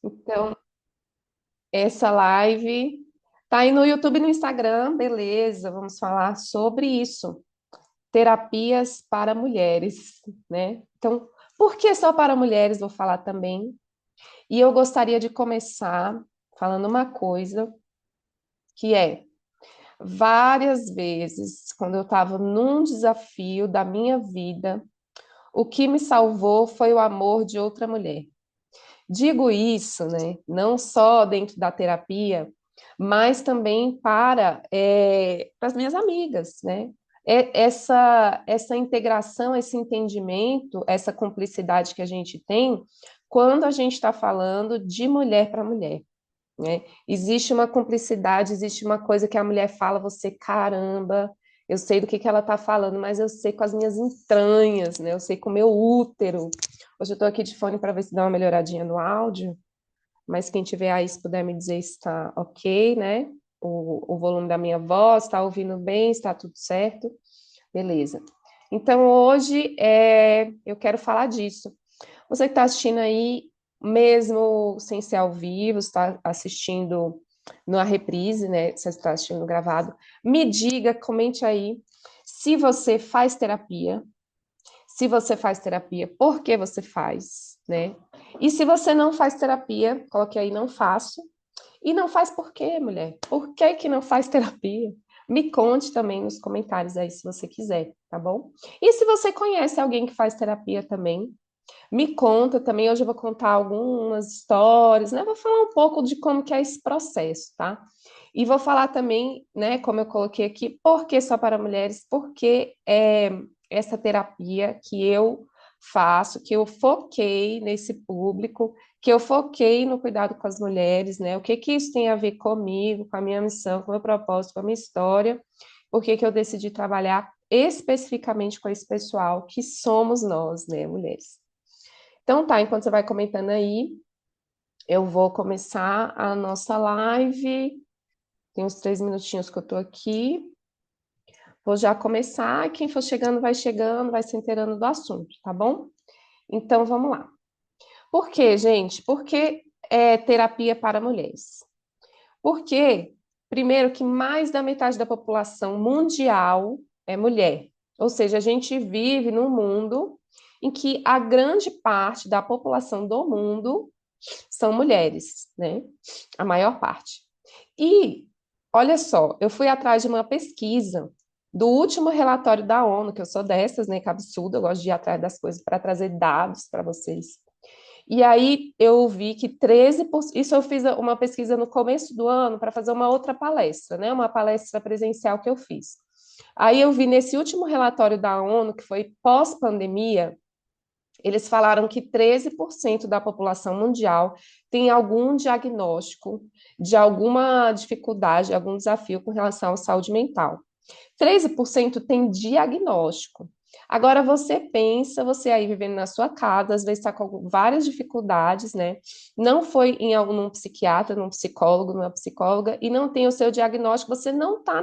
Então, essa live tá aí no YouTube e no Instagram, beleza? Vamos falar sobre isso. Terapias para mulheres, né? Então, por que só para mulheres? Vou falar também. E eu gostaria de começar falando uma coisa que é várias vezes, quando eu estava num desafio da minha vida, o que me salvou foi o amor de outra mulher. Digo isso, né, não só dentro da terapia, mas também para as minhas amigas, né? Essa integração, esse entendimento, essa cumplicidade que a gente tem quando a gente está falando de mulher para mulher, né? Existe uma cumplicidade, existe uma coisa que a mulher fala, você, caramba, eu sei do que ela está falando, mas eu sei com as minhas entranhas, né? Eu sei com o meu útero. Hoje eu estou aqui de fone para ver se dá uma melhoradinha no áudio, mas quem tiver aí, se puder me dizer se está ok, né? O volume da minha voz, está ouvindo bem, está tudo certo? Beleza. Então, hoje eu quero falar disso. Você que está assistindo aí, mesmo sem ser ao vivo, está assistindo na reprise, né? Você está assistindo gravado, me diga, comente aí se você faz terapia, se você faz terapia, por que você faz, né? E se você não faz terapia, coloque aí não faço. E não faz por quê, mulher? Por que que não faz terapia? Me conte também nos comentários aí se você quiser, tá bom? E se você conhece alguém que faz terapia também, me conta também. Hoje eu vou contar algumas histórias, né? Vou falar um pouco de como que é esse processo, tá? E vou falar também, né, como eu coloquei aqui, por que só para mulheres? Porque essa terapia que eu faço, que eu foquei nesse público, que eu foquei no cuidado com as mulheres, né? O que que isso tem a ver comigo, com a minha missão, com o meu propósito, com a minha história? Por que que eu decidi trabalhar especificamente com esse pessoal que somos nós, né, mulheres? Então tá, enquanto você vai comentando aí, eu vou começar a nossa live. Tem uns 3 minutinhos que eu tô aqui. Vou já começar. Quem for chegando, vai chegando, vai se inteirando do assunto, tá bom? Então vamos lá. Por quê, gente? Por que terapia para mulheres? Porque, primeiro, que mais da metade da população mundial é mulher. Ou seja, a gente vive num mundo em que a grande parte da população do mundo são mulheres, né? A maior parte. E, olha só, eu fui atrás de uma pesquisa do último relatório da ONU, que eu sou dessas, né? Que absurdo, eu gosto de ir atrás das coisas para trazer dados para vocês. E aí eu vi que 13%, isso eu fiz uma pesquisa no começo do ano para fazer uma outra palestra, né? Uma palestra presencial que eu fiz. Aí eu vi nesse último relatório da ONU, que foi pós-pandemia, eles falaram que 13% da população mundial tem algum diagnóstico de alguma dificuldade, algum desafio com relação à saúde mental. 13% tem diagnóstico. Agora você pensa, você aí vivendo na sua casa, às vezes está com várias dificuldades, né? Não foi em algum psiquiatra, num psicólogo, numa psicóloga, e não tem o seu diagnóstico, você não está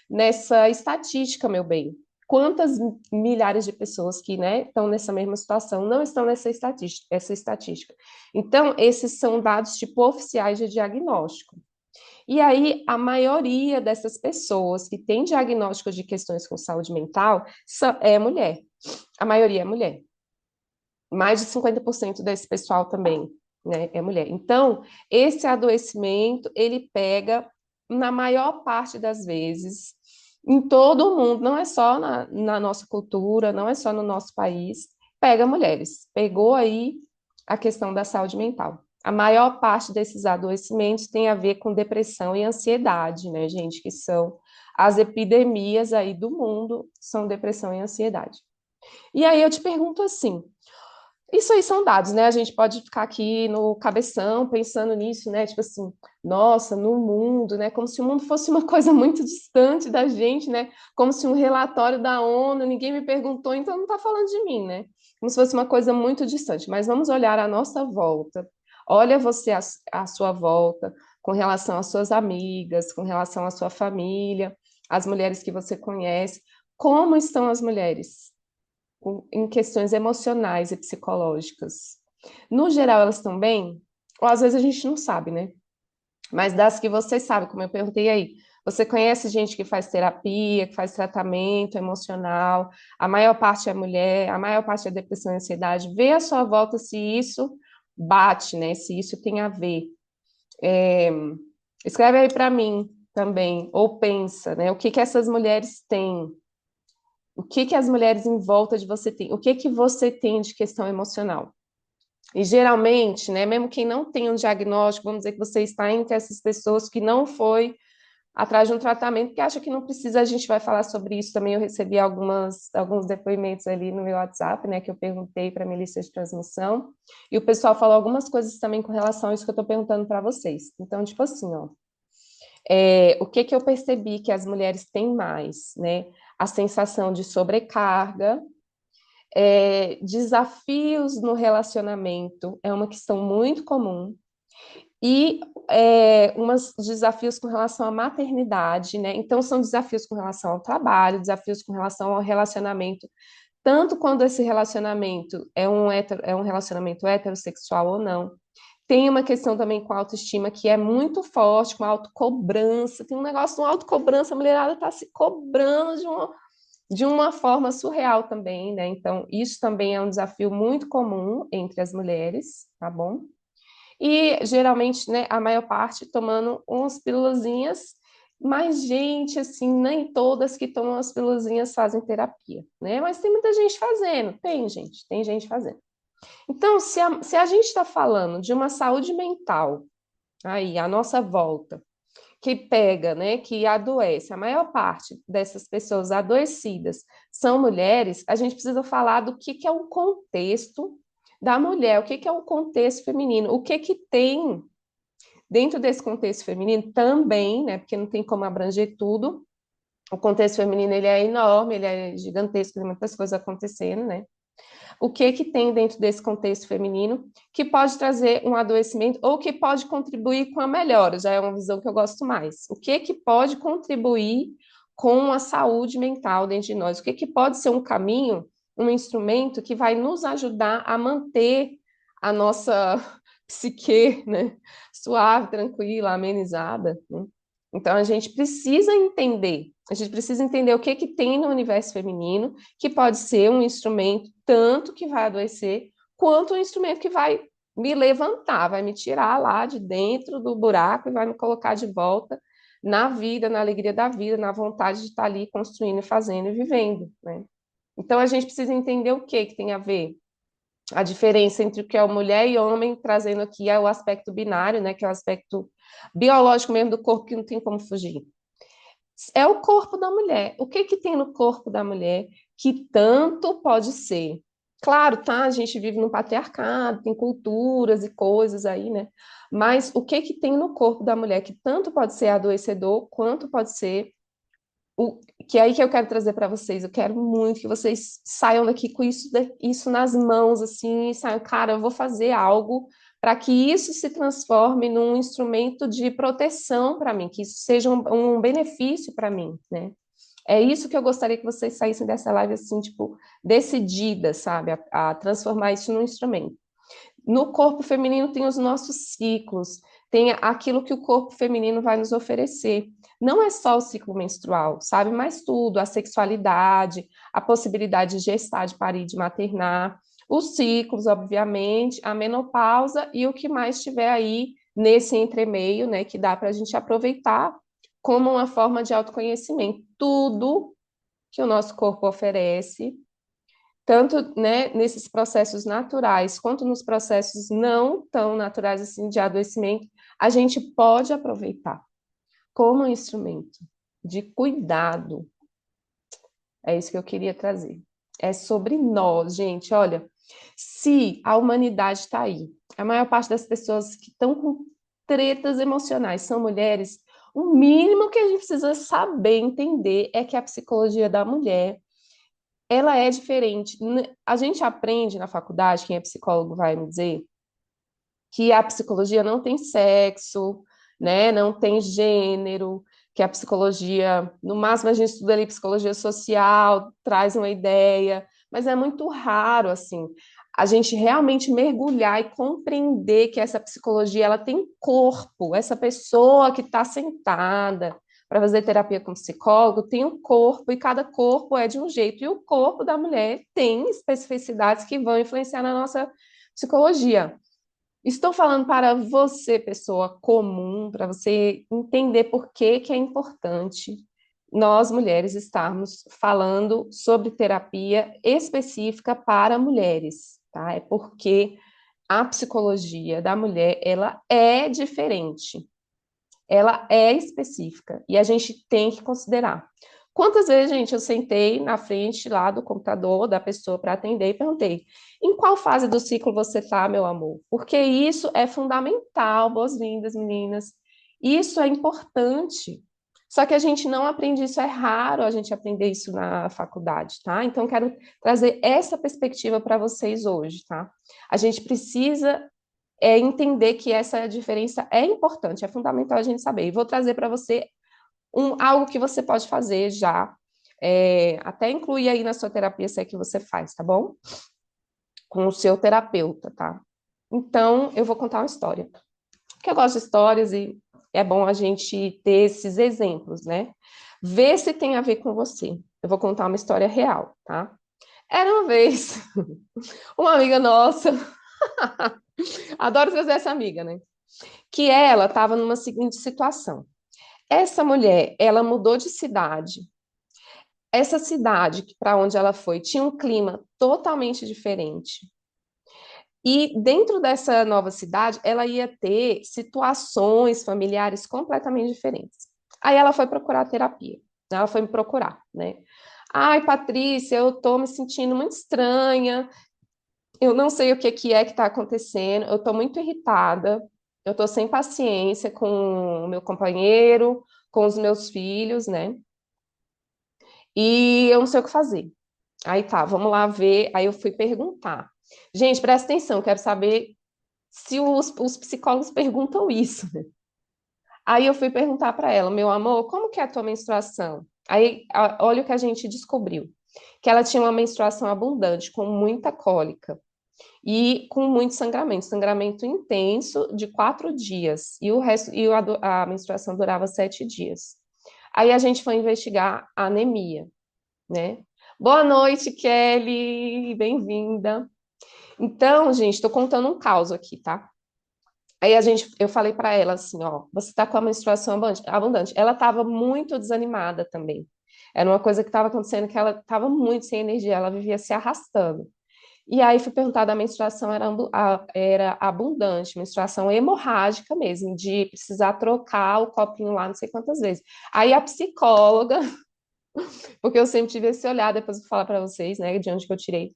nessa estatística, meu bem. Quantas milhares de pessoas que, né, estão nessa mesma situação não estão nessa estatística? Então, esses são dados tipo oficiais de diagnóstico. E aí, a maioria dessas pessoas que têm diagnóstico de questões com saúde mental é mulher. A maioria é mulher. Mais de 50% desse pessoal também, né, é mulher. Então, esse adoecimento, ele pega, na maior parte das vezes, em todo o mundo, não é só na nossa cultura, não é só no nosso país, pega mulheres. Pegou aí a questão da saúde mental. A maior parte desses adoecimentos tem a ver com depressão e ansiedade, né, gente, que são as epidemias aí do mundo, são depressão e ansiedade. E aí eu te pergunto assim, isso aí são dados, né? A gente pode ficar aqui no cabeção pensando nisso, né? Tipo assim, nossa, no mundo, né? Como se o mundo fosse uma coisa muito distante da gente, né? Como se um relatório da ONU, ninguém me perguntou, então não tá falando de mim, né? Como se fosse uma coisa muito distante. Mas vamos olhar à nossa volta. Olha você à sua volta, com relação às suas amigas, com relação à sua família, as mulheres que você conhece. Como estão as mulheres? Em questões emocionais e psicológicas. No geral, elas estão bem? Ou às vezes a gente não sabe, né? Mas das que você sabe, como eu perguntei aí, você conhece gente que faz terapia, que faz tratamento emocional, a maior parte é mulher, a maior parte é depressão e ansiedade. Vê à sua volta se isso bate, né? Se isso tem a ver. É, escreve aí para mim também, ou pensa, né? O que que essas mulheres têm? O que que as mulheres em volta de você têm? O que que você tem de questão emocional? E geralmente, né, mesmo quem não tem um diagnóstico, vamos dizer que você está entre essas pessoas que não foi atrás de um tratamento, que acha que não precisa, a gente vai falar sobre isso também. Eu recebi alguns depoimentos ali no meu WhatsApp, né, que eu perguntei para a minha lista de transmissão, e o pessoal falou algumas coisas também com relação a isso que eu estou perguntando para vocês. Então, tipo assim, ó, o que que eu percebi que as mulheres têm mais, né? A sensação de sobrecarga, desafios no relacionamento é uma questão muito comum. E uns desafios com relação à maternidade, né? Então, são desafios com relação ao trabalho, desafios com relação ao relacionamento, tanto quando esse relacionamento é um relacionamento heterossexual ou não. Tem uma questão também com a autoestima que é muito forte, com a autocobrança. Tem um negócio de uma autocobrança, a mulherada está se cobrando de uma forma surreal também, né? Então, isso também é um desafio muito comum entre as mulheres, tá bom? E geralmente, né, a maior parte tomando umas pílulazinhas, mas gente, assim, nem todas que tomam as pílulazinhas fazem terapia, né? Mas tem muita gente fazendo, tem gente fazendo. Então, se a gente está falando de uma saúde mental aí, à nossa volta, que pega, né, que adoece, a maior parte dessas pessoas adoecidas são mulheres, a gente precisa falar do que é o contexto da mulher, o que é o contexto feminino, o que tem dentro desse contexto feminino também, né, porque não tem como abranger tudo. O contexto feminino ele é enorme, ele é gigantesco, tem muitas coisas acontecendo, né? O que tem dentro desse contexto feminino que pode trazer um adoecimento ou que pode contribuir com a melhora, já é uma visão que eu gosto mais. O que pode contribuir com a saúde mental dentro de nós? O que pode ser um caminho, um instrumento que vai nos ajudar a manter a nossa psique, né, suave, tranquila, amenizada, né? Então a gente precisa entender o que tem no universo feminino que pode ser um instrumento tanto que vai adoecer, quanto um instrumento que vai me levantar, vai me tirar lá de dentro do buraco e vai me colocar de volta na vida, na alegria da vida, na vontade de estar ali construindo, fazendo e vivendo, né? Então a gente precisa entender o que tem a ver a diferença entre o que é mulher e homem, trazendo aqui é o aspecto binário, né, que é o aspecto biológico mesmo do corpo que não tem como fugir. É o corpo da mulher. O que tem no corpo da mulher que tanto pode ser? Claro, tá? A gente vive num patriarcado, tem culturas e coisas aí, né? Mas o que tem no corpo da mulher que tanto pode ser adoecedor, quanto pode ser o que é aí que eu quero trazer para vocês. Eu quero muito que vocês saiam daqui com isso nas mãos, assim, e saiam, cara, eu vou fazer algo para que isso se transforme num instrumento de proteção para mim, que isso seja um benefício para mim, né? É isso que eu gostaria que vocês saíssem dessa live assim, tipo, decididas, sabe, a transformar isso num instrumento. No corpo feminino tem os nossos ciclos, tem aquilo que o corpo feminino vai nos oferecer. Não é só o ciclo menstrual, sabe? Mas tudo, a sexualidade, a possibilidade de gestar, de parir, de maternar, os ciclos, obviamente, a menopausa e o que mais tiver aí nesse entremeio, né, que dá para a gente aproveitar como uma forma de autoconhecimento. Tudo que o nosso corpo oferece tanto, né, nesses processos naturais quanto nos processos não tão naturais assim de adoecimento, a gente pode aproveitar como um instrumento de cuidado. É isso que eu queria trazer. É sobre nós, gente. Olha, se a humanidade está aí, a maior parte das pessoas que estão com tretas emocionais são mulheres, o mínimo que a gente precisa saber, entender, é que a psicologia da mulher ela é diferente. A gente aprende na faculdade, quem é psicólogo vai me dizer, que a psicologia não tem sexo, né? Não tem gênero, que a psicologia, no máximo a gente estuda ali psicologia social, traz uma ideia, mas é muito raro assim. a gente realmente mergulhar e compreender que essa psicologia ela tem corpo, essa pessoa que está sentada para fazer terapia com psicólogo tem um corpo e cada corpo é de um jeito, e o corpo da mulher tem especificidades que vão influenciar na nossa psicologia. Estou falando para você, pessoa comum, para você entender por que que é importante nós, mulheres, estarmos falando sobre terapia específica para mulheres, tá? É porque a psicologia da mulher, ela é diferente, ela é específica e a gente tem que considerar. Quantas vezes, gente, eu sentei na frente lá do computador da pessoa para atender e perguntei: em qual fase do ciclo você está, meu amor? Porque isso é fundamental. Boas-vindas, meninas. Isso é importante. Só que a gente não aprende isso, é raro a gente aprender isso na faculdade, tá? Então, quero trazer essa perspectiva para vocês hoje, tá? A gente precisa entender que essa diferença é importante, é fundamental a gente saber. E vou trazer para você algo que você pode fazer já, até incluir aí na sua terapia, se é que você faz, tá bom? Com o seu terapeuta, tá? Então, eu vou contar uma história. Porque eu gosto de histórias e é bom a gente ter esses exemplos, né? Ver se tem a ver com você. Eu vou contar uma história real, tá? Era uma vez uma amiga nossa, adoro trazer essa amiga, né? Que ela estava numa seguinte situação. Essa mulher, ela mudou de cidade. Essa cidade para onde ela foi tinha um clima totalmente diferente. E dentro dessa nova cidade, ela ia ter situações familiares completamente diferentes. Aí ela foi procurar terapia. Ela foi me procurar, né? Ai, Patrícia, eu tô me sentindo muito estranha. Eu não sei o que que é que está acontecendo. Eu tô muito irritada. Eu tô sem paciência com o meu companheiro, com os meus filhos, né? E eu não sei o que fazer. Aí tá, vamos lá ver. Aí eu fui perguntar. Gente, presta atenção, quero saber se os psicólogos perguntam isso. Aí eu fui perguntar para ela, meu amor, como que é a tua menstruação? Aí, olha o que a gente descobriu. Que ela tinha uma menstruação abundante, com muita cólica e com muito sangramento, sangramento intenso de 4 dias. E o resto, a menstruação durava 7 dias. Aí a gente foi investigar a anemia, né? Boa noite, Kelly, bem-vinda. Então, gente, estou contando um caos aqui, tá? Aí eu falei para ela assim, ó, você está com a menstruação abundante. Ela estava muito desanimada também. Era uma coisa que estava acontecendo que ela estava muito sem energia, ela vivia se arrastando. E aí fui perguntar da menstruação, era abundante, menstruação hemorrágica mesmo, de precisar trocar o copinho lá não sei quantas vezes. Aí a psicóloga, porque eu sempre tive esse olhar, depois eu vou falar para vocês, né, de onde que eu tirei.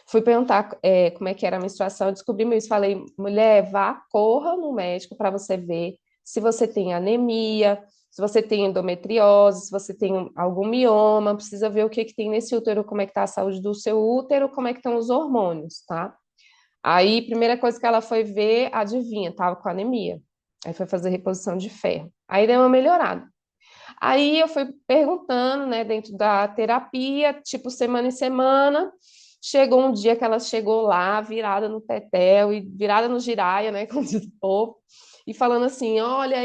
Fui perguntar como é que era a menstruação, eu descobri isso. Falei, mulher, vá, corra no médico para você ver se você tem anemia, se você tem endometriose, se você tem algum mioma, precisa ver o que que tem nesse útero, como é que está a saúde do seu útero, como é que estão os hormônios, tá? Aí, primeira coisa que ela foi ver, adivinha, tava com anemia. Aí foi fazer reposição de ferro. Aí deu uma melhorada. Aí eu fui perguntando, né, dentro da terapia, tipo, semana em semana. Chegou um dia que ela chegou lá, virada no tetel e virada no giraia, né, como diz o povo, e falando assim: olha,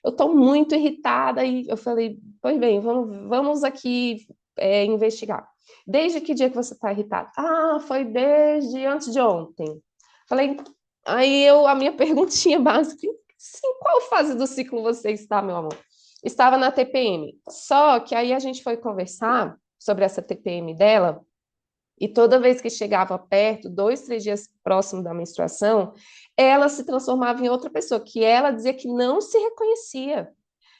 eu tô muito irritada. E eu falei: pois bem, vamos aqui investigar. Desde que dia que você tá irritada? Ah, foi desde antes de ontem. Falei, a minha perguntinha básica, sim, qual fase do ciclo você está, meu amor? Estava na TPM. Só que aí a gente foi conversar sobre essa TPM dela, e toda vez que chegava perto, 2, 3 dias próximo da menstruação, ela se transformava em outra pessoa, que ela dizia que não se reconhecia.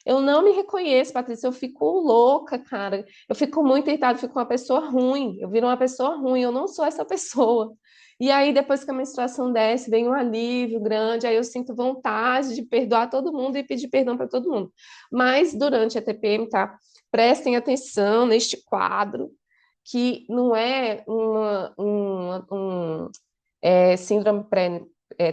Eu não me reconheço, Patrícia, eu fico louca, cara. Eu fico muito irritada, eu fico uma pessoa ruim. Eu viro uma pessoa ruim, eu não sou essa pessoa. E aí, depois que a menstruação desce, vem um alívio grande, aí eu sinto vontade de perdoar todo mundo e pedir perdão para todo mundo. Mas durante a TPM, tá? Prestem atenção neste quadro, que não é síndrome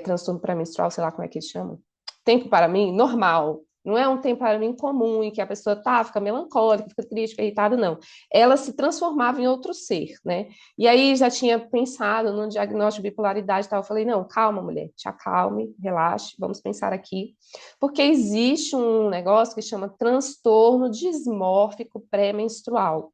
transtorno pré-menstrual, sei lá como é que eles chamam. Tempo para mim, normal. Não é um temperamento comum em que a pessoa fica melancólica, fica triste, fica irritada, não. Ela se transformava em outro ser, né? E aí já tinha pensado no diagnóstico de bipolaridade e tal. Eu falei, não, calma, mulher, te acalme, relaxe, vamos pensar aqui. Porque existe um negócio que chama transtorno dismórfico pré-menstrual,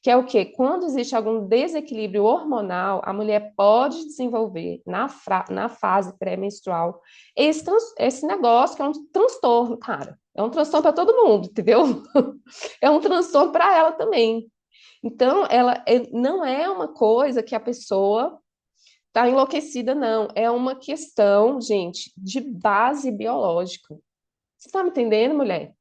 que é o quê? Quando existe algum desequilíbrio hormonal, a mulher pode desenvolver na fase pré-menstrual esse negócio que é um transtorno, cara. É um transtorno para todo mundo, entendeu? É um transtorno para ela também. Então, não é uma coisa que a pessoa está enlouquecida, não. É uma questão, gente, de base biológica. Você está me entendendo, mulher?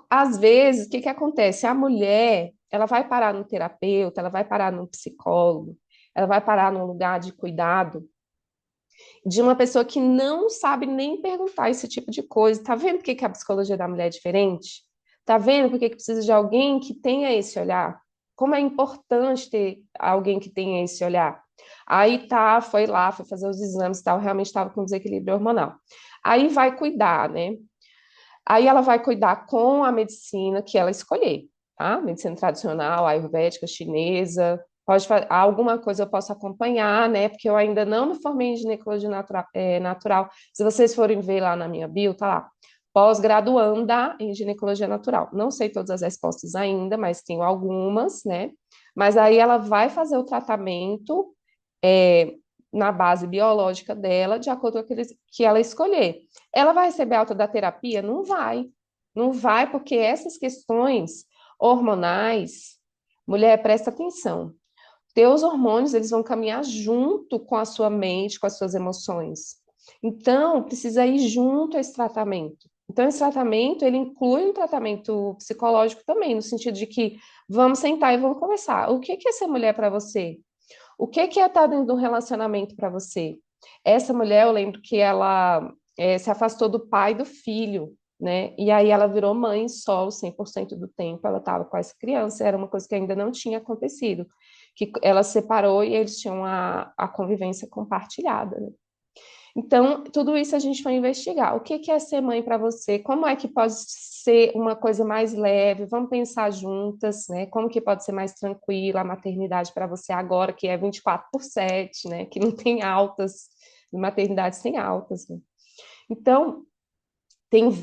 Às vezes, o que que acontece? A mulher, ela vai parar no terapeuta, ela vai parar no psicólogo, ela vai parar num lugar de cuidado de uma pessoa que não sabe nem perguntar esse tipo de coisa. Tá vendo por que que a psicologia da mulher é diferente? Tá vendo por que que precisa de alguém que tenha esse olhar? Como é importante ter alguém que tenha esse olhar. Aí tá, foi lá, foi fazer os exames e tal, realmente estava com desequilíbrio hormonal. Aí vai cuidar, né? Aí ela vai cuidar com a medicina que ela escolher, tá? Medicina tradicional, ayurvédica, chinesa. Alguma coisa eu posso acompanhar, né? Porque eu ainda não me formei em ginecologia natural. Se vocês forem ver lá na minha bio, tá lá. Pós-graduanda em ginecologia natural. Não sei todas as respostas ainda, mas tenho algumas, né? Mas aí ela vai fazer o tratamento é, na base biológica dela, de acordo com aqueles que ela escolher. Ela vai receber alta da terapia? Não vai. Não vai, porque essas questões hormonais, mulher, presta atenção. Teus hormônios, eles vão caminhar junto com a sua mente, com as suas emoções. Então, precisa ir junto a esse tratamento. Então, esse tratamento, ele inclui um tratamento psicológico também, no sentido de que vamos sentar e vamos conversar. O que que é ser mulher para você? O que que é estar dentro de um relacionamento para você? Essa mulher, eu lembro que ela se afastou do pai e do filho, né? E aí ela virou mãe solo 100% do tempo, ela estava com essa criança, era uma coisa que ainda não tinha acontecido, que ela separou e eles tinham a convivência compartilhada, né? Então, tudo isso a gente vai investigar. O que que é ser mãe para você? Como é que pode ser uma coisa mais leve? Vamos pensar juntas, né? Como que pode ser mais tranquila a maternidade para você agora, que é 24/7, né? Que não tem altas, maternidade sem altas, né? Então,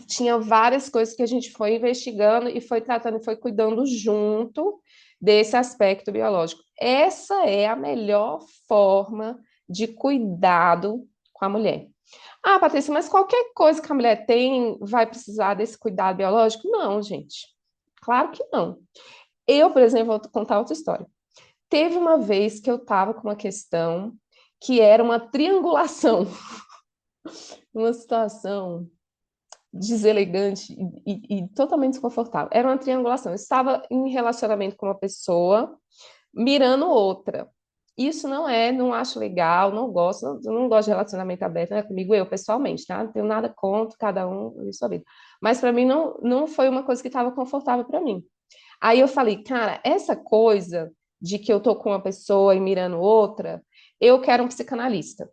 tinha várias coisas que a gente foi investigando e foi tratando e foi cuidando junto desse aspecto biológico. Essa é a melhor forma de cuidado com a mulher. Ah, Patrícia, mas qualquer coisa que a mulher tem vai precisar desse cuidado biológico? Não, gente. Claro que não. Eu, por exemplo, vou contar outra história. Teve uma vez que eu estava com uma questão que era uma triangulação, uma situação deselegante e totalmente desconfortável. Era uma triangulação. Eu estava em relacionamento com uma pessoa, mirando outra. Isso não acho legal, não gosto de relacionamento aberto, né, comigo, eu pessoalmente, tá? Não tenho nada contra cada um em sua vida. Mas para mim não foi uma coisa que estava confortável para mim. Aí eu falei, cara, essa coisa de que eu tô com uma pessoa e mirando outra, eu quero um psicanalista.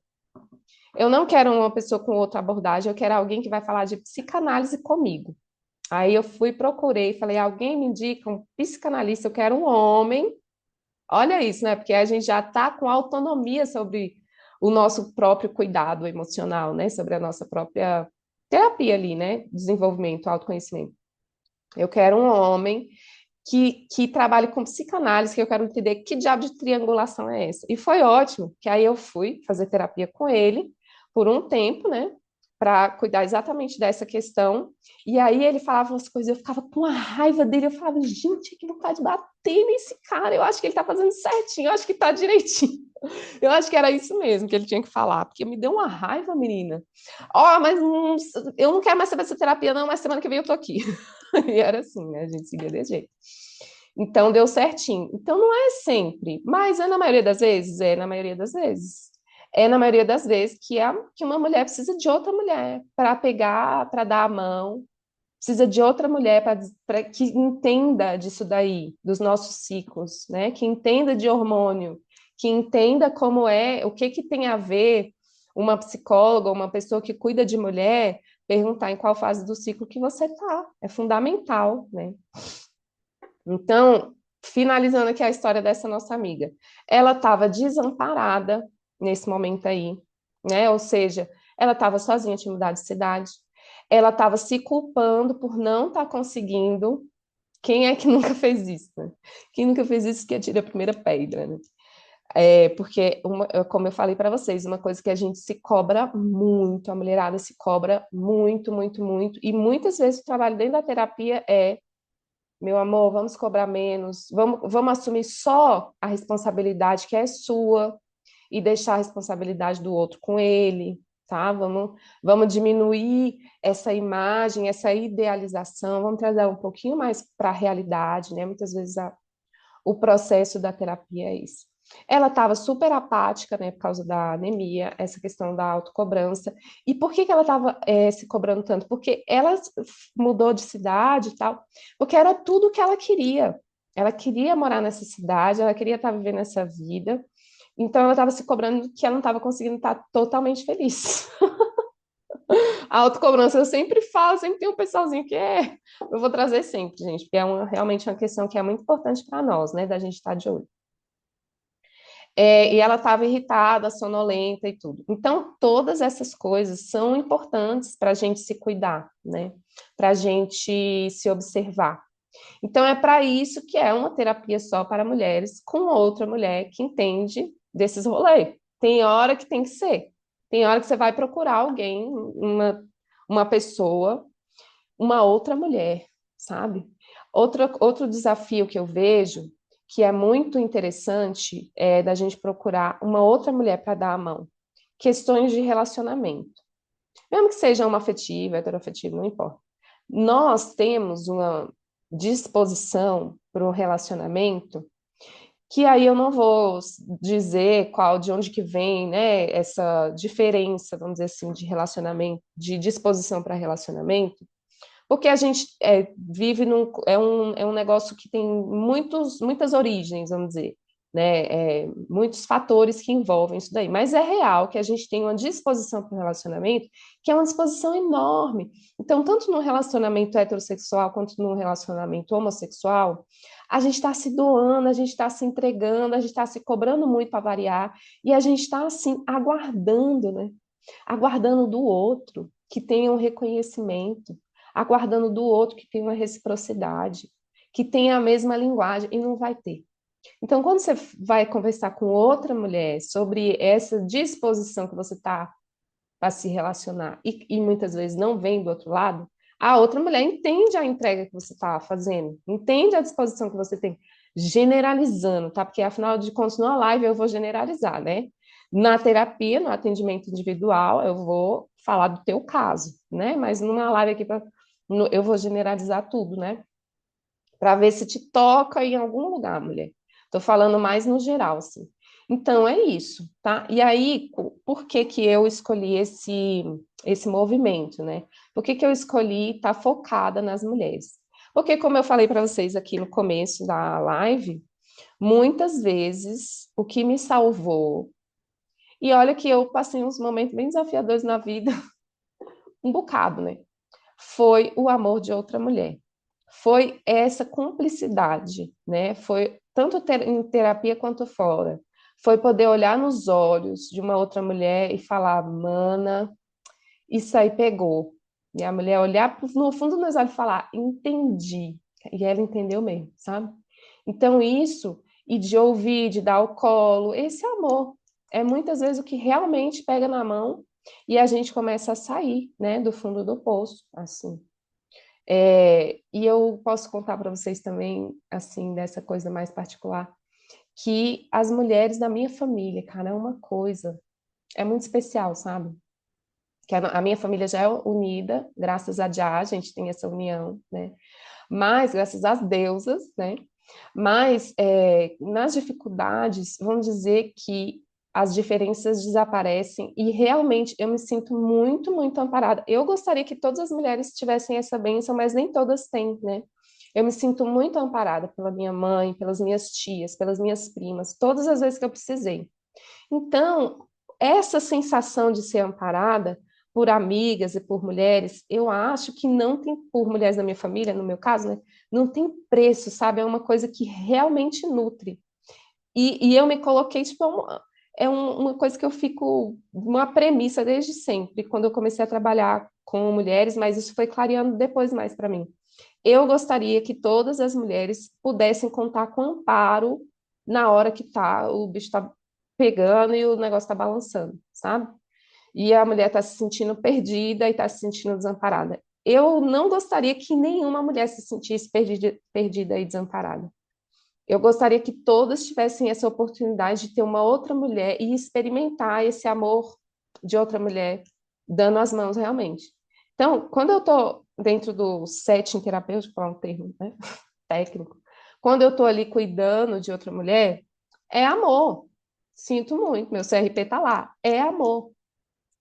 Eu não quero uma pessoa com outra abordagem, eu quero alguém que vai falar de psicanálise comigo. Aí eu fui, procurei, falei, alguém me indica um psicanalista, eu quero um homem. Olha isso, né? Porque a gente já está com autonomia sobre o nosso próprio cuidado emocional, né? Sobre a nossa própria terapia ali, né? Desenvolvimento, autoconhecimento. Eu quero um homem que trabalhe com psicanálise, que eu quero entender que diabo de triangulação é essa. E foi ótimo, que aí eu fui fazer terapia com ele por um tempo, né? Para cuidar exatamente dessa questão. E aí ele falava umas coisas, eu ficava com a raiva dele, eu falava, gente, que vontade de bater nesse cara, eu acho que ele tá fazendo certinho, eu acho que tá direitinho. Eu acho que era isso mesmo que ele tinha que falar, porque me deu uma raiva, menina. Ó, mas eu não quero mais saber dessa terapia, não, mas semana que vem eu tô aqui. E era assim, né? A gente seguia desse jeito. Então deu certinho. Então não é sempre, mas é na maioria das vezes, é na maioria das vezes. É na maioria das vezes que uma mulher precisa de outra mulher para pegar, para dar a mão, precisa de outra mulher para que entenda disso daí, dos nossos ciclos, né? Que entenda de hormônio, que entenda como é, o que que tem a ver uma psicóloga, uma pessoa que cuida de mulher, perguntar em qual fase do ciclo que você tá. É fundamental, né? Então, finalizando aqui a história dessa nossa amiga, ela estava desamparada nesse momento aí, né? Ou seja, ela estava sozinha, tinha mudado de cidade, ela estava se culpando por não estar conseguindo. Quem é que nunca fez isso, né? Quem nunca fez isso que atira a primeira pedra, né? Porque, como eu falei para vocês, uma coisa que a gente se cobra muito, a mulherada se cobra muito, muito, muito, e muitas vezes o trabalho dentro da terapia é meu amor, vamos cobrar menos, vamos assumir só a responsabilidade que é sua e deixar a responsabilidade do outro com ele, tá? Vamos diminuir essa imagem, essa idealização, vamos trazer um pouquinho mais para a realidade, né? Muitas vezes o processo da terapia é isso. Ela estava super apática, né, por causa da anemia, essa questão da autocobrança. E por que que ela estava se cobrando tanto? Porque ela mudou de cidade e tal, porque era tudo que ela queria. Ela queria morar nessa cidade, ela queria estar vivendo essa vida. Então ela estava se cobrando que ela não estava conseguindo estar totalmente feliz. A autocobrança eu sempre falo, sempre tem um pessoalzinho que eu vou trazer sempre, gente, porque é realmente uma questão que é muito importante para nós, né, da gente estar de olho. E ela estava irritada, sonolenta e tudo. Então, todas essas coisas são importantes para a gente se cuidar, né? Para a gente se observar. Então, é para isso que é uma terapia só para mulheres, com outra mulher que entende desses rolês. Tem hora que tem que ser. Tem hora que você vai procurar alguém, uma pessoa, uma outra mulher, sabe? Outro desafio que eu vejo, que é muito interessante, é da gente procurar uma outra mulher para dar a mão. Questões de relacionamento. Mesmo que seja uma afetiva, heteroafetiva, não importa. Nós temos uma disposição para o relacionamento que aí eu não vou dizer qual, de onde que vem, né, essa diferença, vamos dizer assim, de relacionamento, de disposição para relacionamento, porque a gente vive é um negócio que tem muitas origens, vamos dizer, né? Muitos fatores que envolvem isso daí. Mas é real que a gente tem uma disposição para o relacionamento que é uma disposição enorme. Então, tanto no relacionamento heterossexual quanto no relacionamento homossexual, a gente está se doando, a gente está se entregando, a gente está se cobrando muito para variar, e a gente está, assim, aguardando, né? Aguardando do outro que tenha um reconhecimento, aguardando do outro que tenha uma reciprocidade, que tenha a mesma linguagem, e não vai ter. Então, quando você vai conversar com outra mulher sobre essa disposição que você está para se relacionar e muitas vezes não vem do outro lado, a outra mulher entende a entrega que você está fazendo, entende a disposição que você tem, generalizando, tá? Porque afinal de contas, numa live eu vou generalizar, né? Na terapia, no atendimento individual, eu vou falar do teu caso, né? Mas numa live aqui, eu vou generalizar tudo, né? Para ver se te toca em algum lugar, mulher. Estou falando mais no geral, assim. Então, é isso, tá? E aí, por que que eu escolhi esse movimento, né? Por que que eu escolhi estar focada nas mulheres? Porque, como eu falei para vocês aqui no começo da live, muitas vezes o que me salvou, e olha que eu passei uns momentos bem desafiadores na vida, um bocado, né? Foi o amor de outra mulher. Foi essa cumplicidade, né? Foi tanto em terapia quanto fora. Foi poder olhar nos olhos de uma outra mulher e falar, mana, isso aí pegou. E a mulher olhar no fundo dos olhos e falar, entendi. E ela entendeu mesmo, sabe? Então, isso, e de ouvir, de dar o colo, esse amor. É muitas vezes o que realmente pega na mão e a gente começa a sair, né, do fundo do poço, assim. E eu posso contar para vocês também, assim, dessa coisa mais particular, que as mulheres da minha família, cara, é uma coisa, é muito especial, sabe? Que a minha família já é unida, graças a Jah, a gente tem essa união, né? Mas, graças às deusas, né? Mas, nas dificuldades, vamos dizer que as diferenças desaparecem e realmente eu me sinto muito, muito amparada. Eu gostaria que todas as mulheres tivessem essa bênção, mas nem todas têm, né? Eu me sinto muito amparada pela minha mãe, pelas minhas tias, pelas minhas primas, todas as vezes que eu precisei. Então, essa sensação de ser amparada por amigas e por mulheres, eu acho que não tem, por mulheres da minha família, no meu caso, né, não tem preço, sabe? É uma coisa que realmente nutre. E eu me coloquei, tipo, uma coisa que eu fico, uma premissa desde sempre, quando eu comecei a trabalhar com mulheres, mas isso foi clareando depois mais para mim. Eu gostaria que todas as mulheres pudessem contar com amparo na hora que tá, o bicho tá pegando e o negócio tá balançando, sabe? E a mulher tá se sentindo perdida e tá se sentindo desamparada. Eu não gostaria que nenhuma mulher se sentisse perdida e desamparada. Eu gostaria que todas tivessem essa oportunidade de ter uma outra mulher e experimentar esse amor de outra mulher, dando as mãos realmente. Então, quando eu estou dentro do setting terapêutico, para um termo, né, técnico, quando eu estou ali cuidando de outra mulher, é amor. Sinto muito, meu CRP está lá. É amor.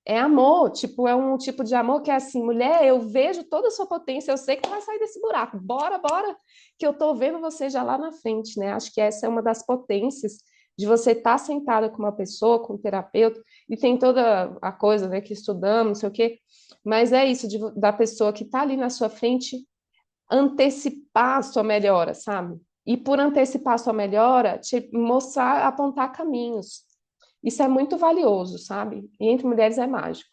É amor, tipo, é um tipo de amor que é assim, mulher, eu vejo toda a sua potência, eu sei que tu vai sair desse buraco. Bora, bora, que eu tô vendo você já lá na frente, né? Acho que essa é uma das potências de você estar sentada com uma pessoa, com um terapeuta, e tem toda a coisa, né, que estudamos, não sei o quê, mas é isso, da pessoa que tá ali na sua frente antecipar a sua melhora, sabe? E por antecipar a sua melhora, te mostrar, apontar caminhos. Isso é muito valioso, sabe? E entre mulheres é mágico.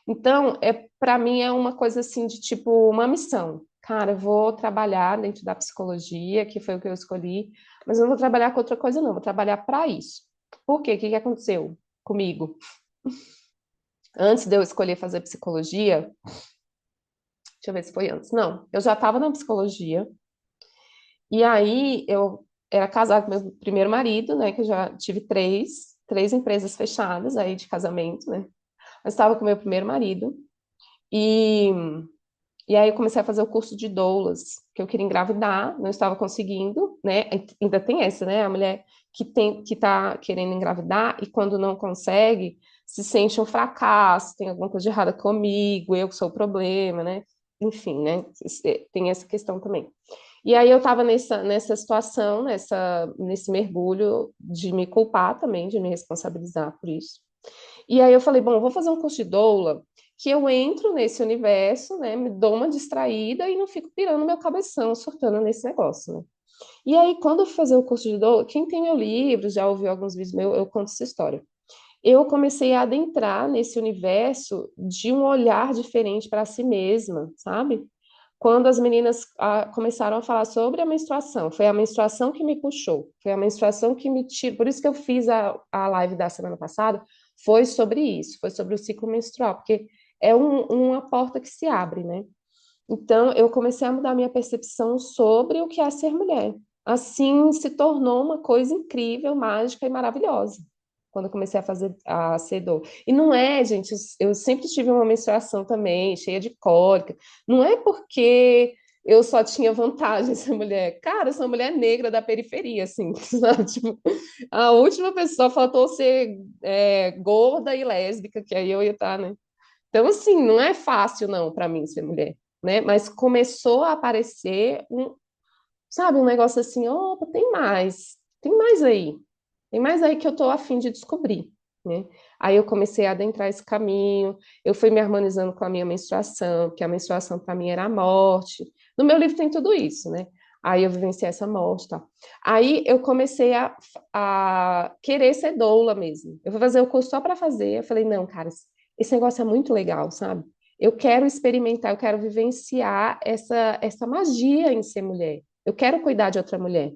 Então, para mim é uma coisa assim de tipo uma missão. Cara, eu vou trabalhar dentro da psicologia, que foi o que eu escolhi, mas eu não vou trabalhar com outra coisa, não, vou trabalhar para isso. Por quê? O que que aconteceu comigo? Antes de eu escolher fazer psicologia, deixa eu ver se foi antes. Não, eu já estava na psicologia, e aí eu era casada com meu primeiro marido, né? Que eu já tive três empresas fechadas aí de casamento, né? Mas estava com meu primeiro marido. E E aí eu comecei a fazer o curso de doulas, que eu queria engravidar, não estava conseguindo, né? Ainda tem essa, né? A mulher que tá querendo engravidar e quando não consegue, se sente um fracasso, tem alguma coisa de errada comigo, eu que sou o problema, né? Enfim, né? Tem essa questão também. E aí eu estava nessa situação, nesse mergulho de me culpar também, de me responsabilizar por isso. E aí eu falei, bom, eu vou fazer um curso de doula, que eu entro nesse universo, né, me dou uma distraída e não fico pirando meu cabeção, surtando nesse negócio, né? E aí, quando eu fui fazer o curso de doula, quem tem meu livro, já ouviu alguns vídeos meus, eu conto essa história. Eu comecei a adentrar nesse universo de um olhar diferente para si mesma, sabe? Quando as meninas começaram a falar sobre a menstruação, foi a menstruação que me puxou, foi a menstruação que me tirou. Por isso que eu fiz a live da semana passada, foi sobre isso, foi sobre o ciclo menstrual, porque é uma porta que se abre, né? Então, eu comecei a mudar minha percepção sobre o que é ser mulher. Assim, se tornou uma coisa incrível, mágica e maravilhosa. Quando eu comecei a fazer a ser dor. E não é, gente, eu sempre tive uma menstruação também, cheia de cólica. Não é porque eu só tinha vantagem ser mulher. Cara, eu sou uma mulher negra da periferia, assim, sabe? Tipo, a última pessoa faltou ser gorda e lésbica, que aí eu ia estar, né? Então, assim, não é fácil, não, para mim ser mulher, né? Mas começou a aparecer sabe, um negócio assim, opa, tem mais aí, tem mais aí que eu tô a fim de descobrir, né? Aí eu comecei a adentrar esse caminho, eu fui me harmonizando com a minha menstruação, que a menstruação para mim era a morte. No meu livro tem tudo isso, né? Aí eu vivenciei essa morte, tá? Aí eu comecei a querer ser doula mesmo. Eu vou fazer o curso só para fazer. Eu falei, não, cara, esse negócio é muito legal, sabe? Eu quero experimentar, eu quero vivenciar essa magia em ser mulher. Eu quero cuidar de outra mulher.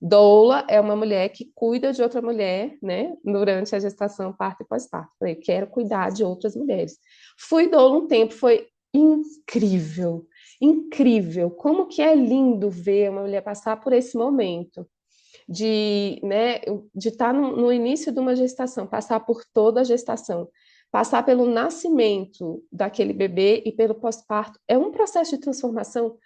Doula é uma mulher que cuida de outra mulher, né, durante a gestação, parto e pós-parto. Falei, quero cuidar de outras mulheres. Fui doula um tempo, foi incrível, incrível. Como que é lindo ver uma mulher passar por esse momento de, né, de estar no início de uma gestação, passar por toda a gestação, passar pelo nascimento daquele bebê e pelo pós-parto. É um processo de transformação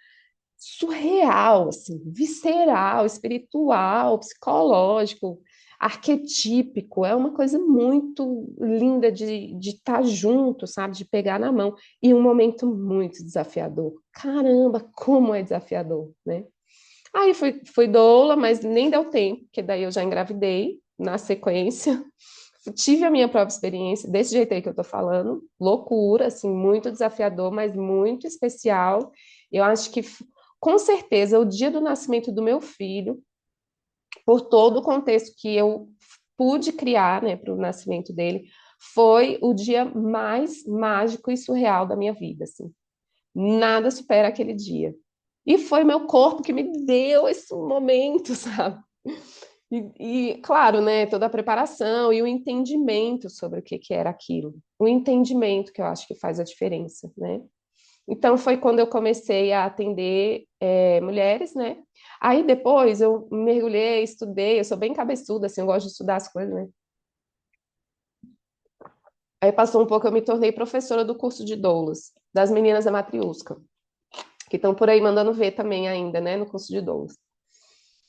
surreal, assim, visceral, espiritual, psicológico, arquetípico. É uma coisa muito linda de estar junto, sabe? De pegar na mão. E um momento muito desafiador. Caramba, como é desafiador, né? Aí fui doula, mas nem deu tempo, porque daí eu já engravidei na sequência. tive a minha própria experiência, desse jeito aí que eu tô falando, loucura, assim, muito desafiador, mas muito especial. Eu acho que, com certeza, o dia do nascimento do meu filho, por todo o contexto que eu pude criar, né, para o nascimento dele, foi o dia mais mágico e surreal da minha vida, assim. Nada supera aquele dia. E foi meu corpo que me deu esse momento, sabe? Claro, né, toda a preparação e o entendimento sobre o que que era aquilo. O entendimento que eu acho que faz a diferença, né? Então foi quando eu comecei a atender mulheres, né? Aí depois eu mergulhei, estudei, eu sou bem cabeçuda, assim, eu gosto de estudar as coisas, né? Aí passou um pouco, eu me tornei professora do curso de doulas, das meninas da Matriusca, que estão por aí mandando ver também ainda, né, no curso de doulas.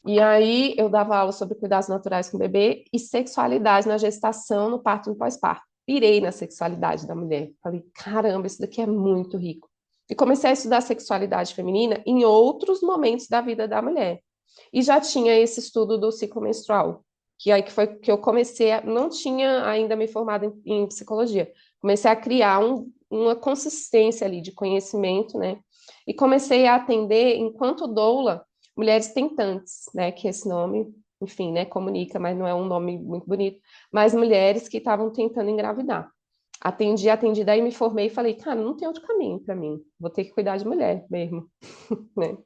E aí eu dava aula sobre cuidados naturais com o bebê e sexualidade na gestação, no parto e no pós-parto. Pirei na sexualidade da mulher. Falei, caramba, isso daqui é muito rico. E comecei a estudar sexualidade feminina em outros momentos da vida da mulher. E já tinha esse estudo do ciclo menstrual, que aí que foi que eu comecei não tinha ainda me formado em psicologia. Comecei a criar uma consistência ali de conhecimento, né? E comecei a atender enquanto doula mulheres tentantes, né, que esse nome, enfim, né, comunica, mas não é um nome muito bonito, mas mulheres que estavam tentando engravidar. Atendi, daí me formei e falei, cara, não tem outro caminho para mim, vou ter que cuidar de mulher mesmo, né?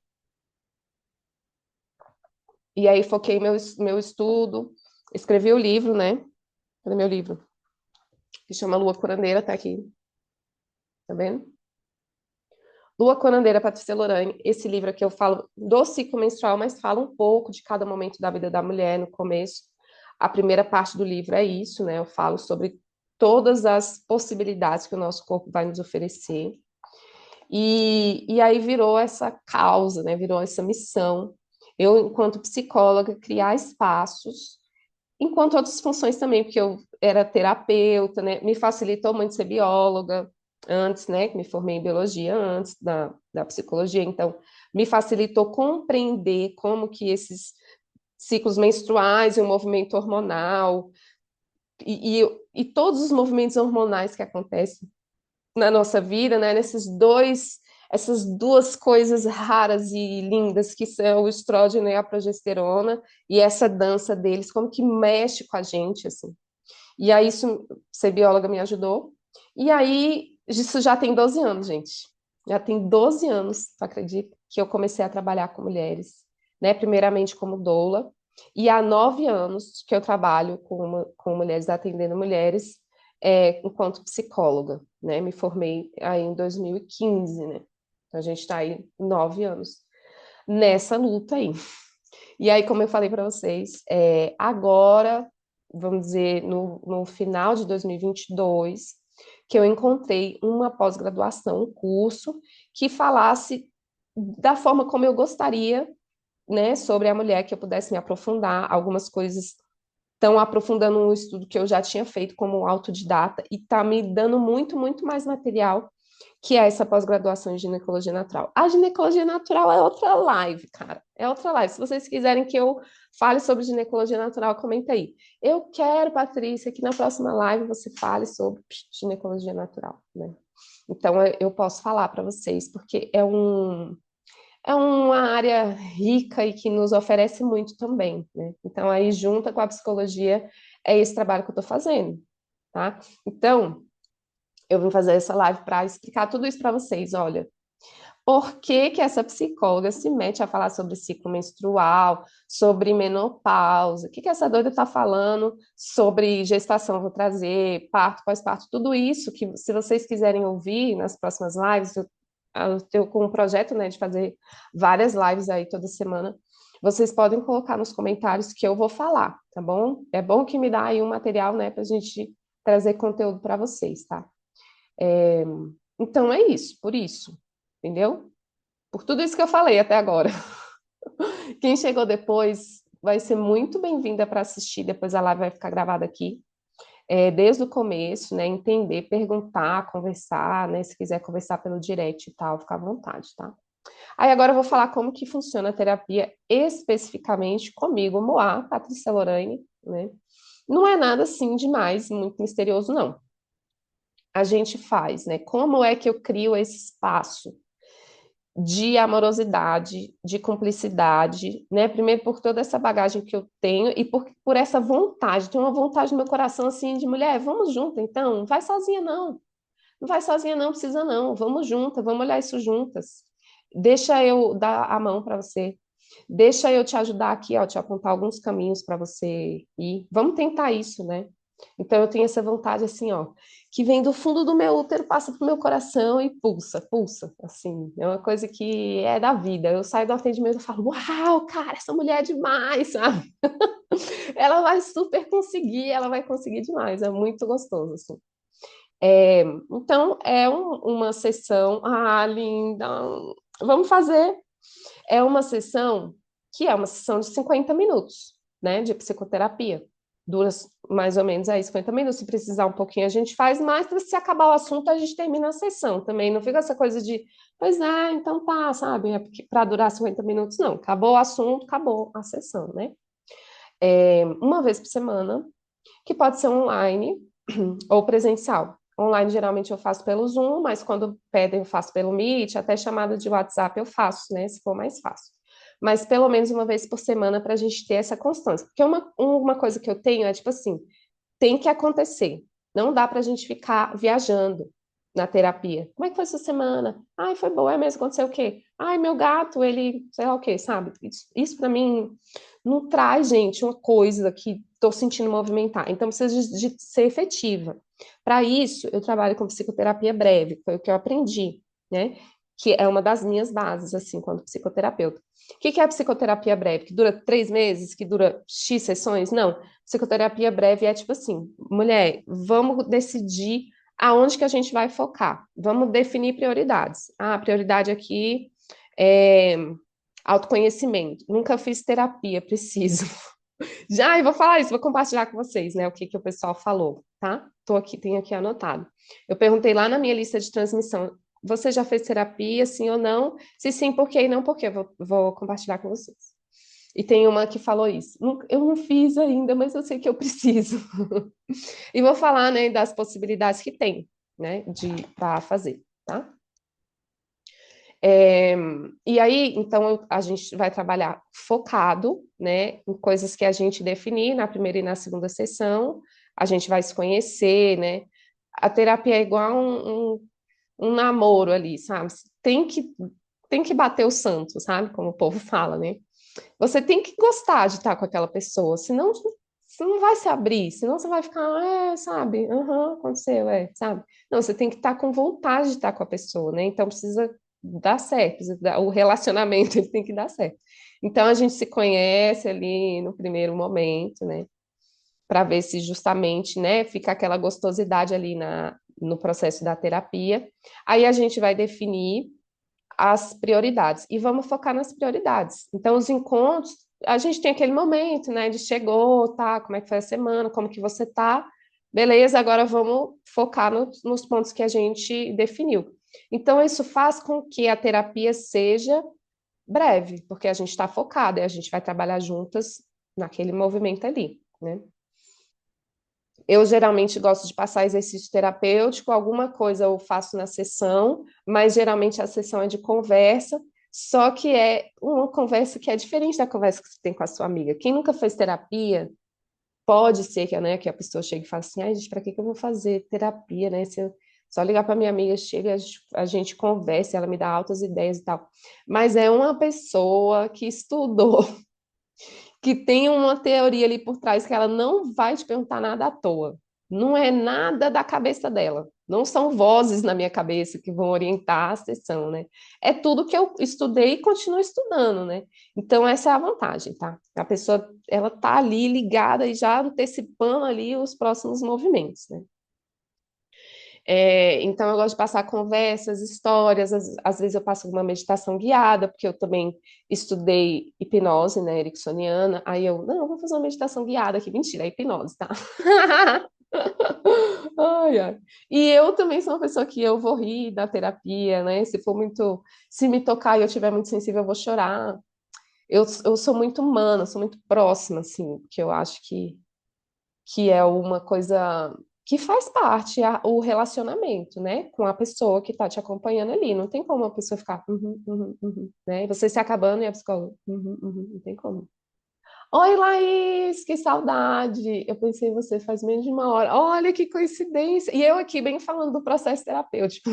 E aí foquei meu estudo, escrevi o livro, né? Cadê meu livro? Que chama Lua Curandeira, tá aqui, tá vendo? Lua Curandeira, Patrícia Lorane. Esse livro aqui eu falo do ciclo menstrual, mas falo um pouco de cada momento da vida da mulher no começo. A primeira parte do livro é isso, né? Eu falo sobre todas as possibilidades que o nosso corpo vai nos oferecer. E aí virou essa causa, né? Virou essa missão. Eu, enquanto psicóloga, criar espaços, enquanto outras funções também, porque eu era terapeuta, né? Me facilitou muito ser bióloga antes, né? Que me formei em biologia antes da psicologia, então me facilitou compreender como que esses ciclos menstruais e o movimento hormonal e todos os movimentos hormonais que acontecem na nossa vida, né? Essas duas coisas raras e lindas que são o estrógeno e a progesterona e essa dança deles, como que mexe com a gente, assim. E aí isso, ser bióloga me ajudou. E aí, isso já tem 12 anos, gente. Já tem 12 anos, tu acredita? Que eu comecei a trabalhar com mulheres, né? Primeiramente como doula. E há 9 anos que eu trabalho com mulheres, atendendo mulheres, enquanto psicóloga, né? Me formei aí em 2015, né? Então a gente está aí 9 anos nessa luta aí. E aí, como eu falei para vocês, agora, vamos dizer, no final de 2022, que eu encontrei uma pós-graduação, um curso, que falasse da forma como eu gostaria, né, sobre a mulher, que eu pudesse me aprofundar, algumas coisas estão aprofundando um estudo que eu já tinha feito como autodidata e está me dando muito, muito mais material que é essa pós-graduação em ginecologia natural. A ginecologia natural é outra live, cara. É outra live. Se vocês quiserem que eu fale sobre ginecologia natural, comenta aí. Eu quero, Patrícia, que na próxima live você fale sobre ginecologia natural, né? Então eu posso falar para vocês, porque é uma área rica e que nos oferece muito também, né? Então aí junta com a psicologia é esse trabalho que eu estou fazendo, tá? Então eu vim fazer essa live para explicar tudo isso para vocês. Olha, por que que essa psicóloga se mete a falar sobre ciclo menstrual, sobre menopausa? O que que essa doida está falando sobre gestação? Eu vou trazer parto, pós-parto, tudo isso que, se vocês quiserem ouvir nas próximas lives, eu estou com um projeto, né, de fazer várias lives aí toda semana. Vocês podem colocar nos comentários que eu vou falar, tá bom? É bom que me dá aí um material, né, para a gente trazer conteúdo para vocês, tá? É, então é isso, por isso, entendeu? Por tudo isso que eu falei até agora. Quem chegou depois vai ser muito bem-vinda para assistir, depois a live vai ficar gravada aqui, desde o começo, né? Entender, perguntar, conversar, né? Se quiser conversar pelo direct e tal, fica à vontade, tá? Aí agora eu vou falar como que funciona a terapia especificamente comigo, Moá, Patrícia Lorane, né? Não é nada assim demais, muito misterioso, não. A gente faz, né? Como é que eu crio esse espaço de amorosidade, de cumplicidade, né? Primeiro por toda essa bagagem que eu tenho e por essa vontade. Tem uma vontade no meu coração assim de mulher, vamos junto então, não vai sozinha não. Não vai sozinha não, precisa não. Vamos juntas, vamos olhar isso juntas. Deixa eu dar a mão para você. Deixa eu te ajudar aqui, ó, te apontar alguns caminhos para você ir. Vamos tentar isso, né? Então eu tenho essa vontade assim, ó, que vem do fundo do meu útero, passa pro meu coração e pulsa, pulsa, assim. É uma coisa que é da vida. Eu saio do atendimento e falo, uau, cara, essa mulher é demais, sabe? Ela vai super conseguir, ela vai conseguir demais. É muito gostoso, assim. É, então, uma sessão, ah, linda, vamos fazer. É uma sessão que é uma sessão de 50 minutos, né, de psicoterapia. Dura mais ou menos aí 50 minutos. Se precisar um pouquinho, a gente faz mais. Se acabar o assunto, a gente termina a sessão também. Não fica essa coisa de, pois é, então tá, sabe? É para durar 50 minutos, não. Acabou o assunto, acabou a sessão, né? É, uma vez por semana, que pode ser online ou presencial. Online, geralmente, eu faço pelo Zoom, mas quando pedem, eu faço pelo Meet, até chamada de WhatsApp eu faço, né? Se for mais fácil. Mas pelo menos uma vez por semana para a gente ter essa constância. Porque uma coisa que eu tenho é tipo assim: tem que acontecer. Não dá para a gente ficar viajando na terapia. Como é que foi essa semana? Ai, foi boa, é mesmo? Aconteceu o quê? Ai, meu gato, ele, sei lá o quê, sabe? Isso para mim não traz, gente, uma coisa que estou sentindo movimentar. Então, precisa de ser efetiva. Para isso, eu trabalho com psicoterapia breve, foi o que eu aprendi, né? Que é uma das minhas bases, assim, quando psicoterapeuta. O que é a psicoterapia breve? Que dura 3 meses? Que dura X sessões? Não. Psicoterapia breve é tipo assim, mulher, vamos decidir aonde que a gente vai focar. Vamos definir prioridades. Ah, a prioridade aqui é autoconhecimento. Nunca fiz terapia, preciso. Já, eu vou falar isso, vou compartilhar com vocês, né, o que que o pessoal falou, tá? Tô aqui, tenho aqui anotado. Eu perguntei lá na minha lista de transmissão, você já fez terapia, sim ou não? Se sim, por quê? E não por quê? Vou compartilhar com vocês. E tem uma que falou isso. Eu não fiz ainda, mas eu sei que eu preciso. E vou falar, né, das possibilidades que tem, né, de para fazer, tá? É, e aí, então, a gente vai trabalhar focado, né, em coisas que a gente definir na primeira e na segunda sessão. A gente vai se conhecer, né? A terapia é igual um namoro ali, sabe? Tem que bater o santo, sabe? Como o povo fala, né? Você tem que gostar de estar com aquela pessoa, senão você não vai se abrir, senão você vai ficar, sabe, aham, aconteceu, sabe? Não, você tem que estar com vontade de estar com a pessoa, né? Então precisa dar certo, o relacionamento ele tem que dar certo. Então a gente se conhece ali no primeiro momento, né? Para ver se justamente, né, fica aquela gostosidade ali no processo da terapia. Aí a gente vai definir as prioridades e vamos focar nas prioridades. Então, os encontros, a gente tem aquele momento, né, de chegou, tá, como é que foi a semana, como que você tá, beleza, agora vamos focar nos pontos que a gente definiu. Então, isso faz com que a terapia seja breve, porque a gente está focada e a gente vai trabalhar juntas naquele movimento ali, né? Eu geralmente gosto de passar exercício terapêutico, alguma coisa eu faço na sessão, mas geralmente a sessão é de conversa, só que é uma conversa que é diferente da conversa que você tem com a sua amiga. Quem nunca fez terapia, pode ser que, né, que a pessoa chegue e fale assim, ai, gente, para que que eu vou fazer terapia, né? Se eu só ligar para minha amiga, chega, a gente conversa, ela me dá altas ideias e tal. Mas é uma pessoa que estudou, que tem uma teoria ali por trás que ela não vai te perguntar nada à toa. Não é nada da cabeça dela. Não são vozes na minha cabeça que vão orientar a sessão, né? É tudo que eu estudei e continuo estudando, né? Então, essa é a vantagem, tá? A pessoa, ela tá ali ligada e já antecipando ali os próximos movimentos, né? Então, eu gosto de passar conversas, histórias, às vezes eu passo uma meditação guiada, porque eu também estudei hipnose, né, ericksoniana. Aí eu, não, eu vou fazer uma meditação guiada aqui. Mentira, é hipnose, tá? Ai, ai. E eu também sou uma pessoa que eu vou rir da terapia, né? Se me tocar e eu estiver muito sensível, eu vou chorar. Eu sou muito humana, sou muito próxima, assim, que eu acho que que é uma coisa que faz parte o relacionamento, né, com a pessoa que está te acompanhando ali. Não tem como a pessoa ficar, né, e você se acabando e a psicóloga, não tem como. Oi, Laís, que saudade! Eu pensei em você faz menos de uma hora. Olha que coincidência! E eu aqui bem falando do processo terapêutico.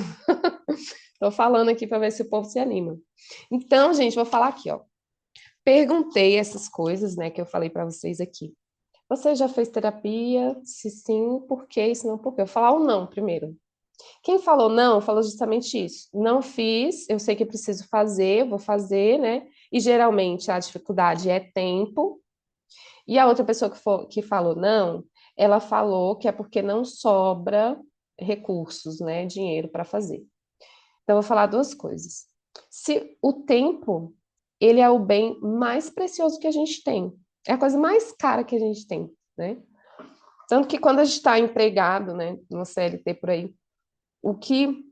Estou falando aqui para ver se o povo se anima. Então, gente, vou falar aqui, ó. Perguntei essas coisas, né, que eu falei para vocês aqui. Você já fez terapia? Se sim, por quê? Se não, por quê? Eu vou falar o não primeiro. Quem falou não, falou justamente isso. Não fiz, eu sei que preciso fazer, eu vou fazer, né? E geralmente a dificuldade é tempo. E a outra pessoa que falou não, ela falou que é porque não sobra recursos, né? Dinheiro para fazer. Então, eu vou falar duas coisas. Se o tempo, ele é o bem mais precioso que a gente tem. É a coisa mais cara que a gente tem, né? Tanto que quando a gente está empregado, né, no CLT por aí, o que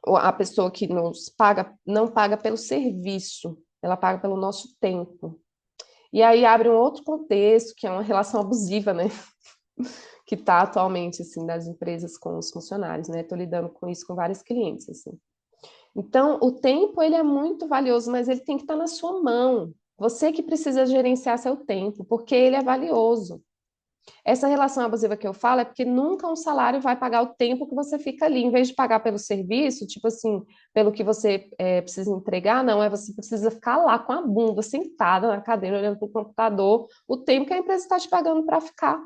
a pessoa que nos paga, não paga pelo serviço, ela paga pelo nosso tempo. E aí abre um outro contexto, que é uma relação abusiva, né, que está atualmente, assim, das empresas com os funcionários, né? Estou lidando com isso com vários clientes, assim. Então, o tempo, ele é muito valioso, mas ele tem que estar na sua mão. Você que precisa gerenciar seu tempo, porque ele é valioso. Essa relação abusiva que eu falo é porque nunca um salário vai pagar o tempo que você fica ali. Em vez de pagar pelo serviço, tipo assim, pelo que você precisa entregar, não, é você precisa ficar lá com a bunda sentada na cadeira, olhando para o computador, o tempo que a empresa está te pagando para ficar.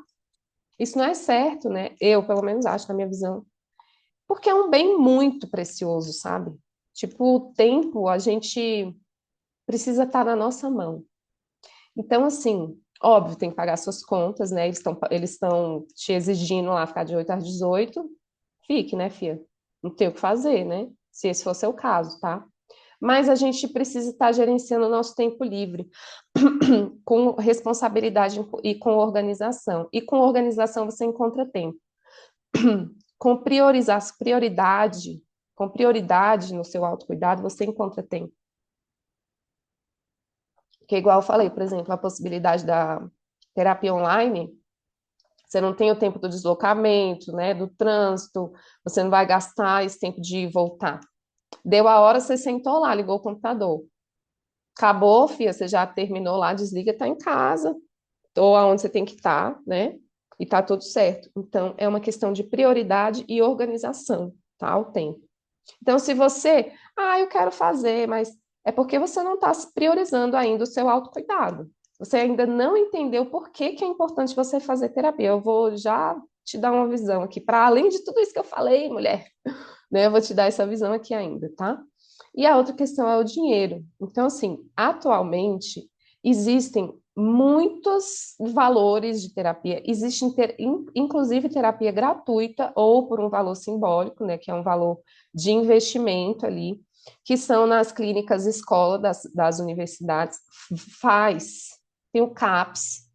Isso não é certo, né? Eu, pelo menos, acho, na minha visão. Porque é um bem muito precioso, sabe? Tipo, o tempo, a gente precisa estar na nossa mão. Então, assim, óbvio, tem que pagar suas contas, né? Eles estão te exigindo lá ficar de 8 às 18. Fique, né, filha? Não tem o que fazer, né? Se esse for seu caso, tá? Mas a gente precisa estar gerenciando o nosso tempo livre com responsabilidade e com organização. E com organização você encontra tempo. Com com prioridade no seu autocuidado, você encontra tempo. Que é igual eu falei, por exemplo, a possibilidade da terapia online, você não tem o tempo do deslocamento, né, do trânsito, você não vai gastar esse tempo de voltar. Deu a hora, você sentou lá, ligou o computador. Acabou, filha, você já terminou lá, desliga, tá em casa, ou aonde você tem que estar, né? E tá tudo certo. Então, é uma questão de prioridade e organização, tá? O tempo. Então, se você, eu quero fazer, mas é porque você não está priorizando ainda o seu autocuidado. Você ainda não entendeu por que que é importante você fazer terapia. Eu vou já te dar uma visão aqui, para além de tudo isso que eu falei, mulher, né? Eu vou te dar essa visão aqui ainda, tá? E a outra questão é o dinheiro. Então, assim, atualmente existem muitos valores de terapia. Existe inclusive terapia gratuita ou por um valor simbólico, né, que é um valor de investimento ali, que são nas clínicas escola das universidades. Faz, tem o CAPS,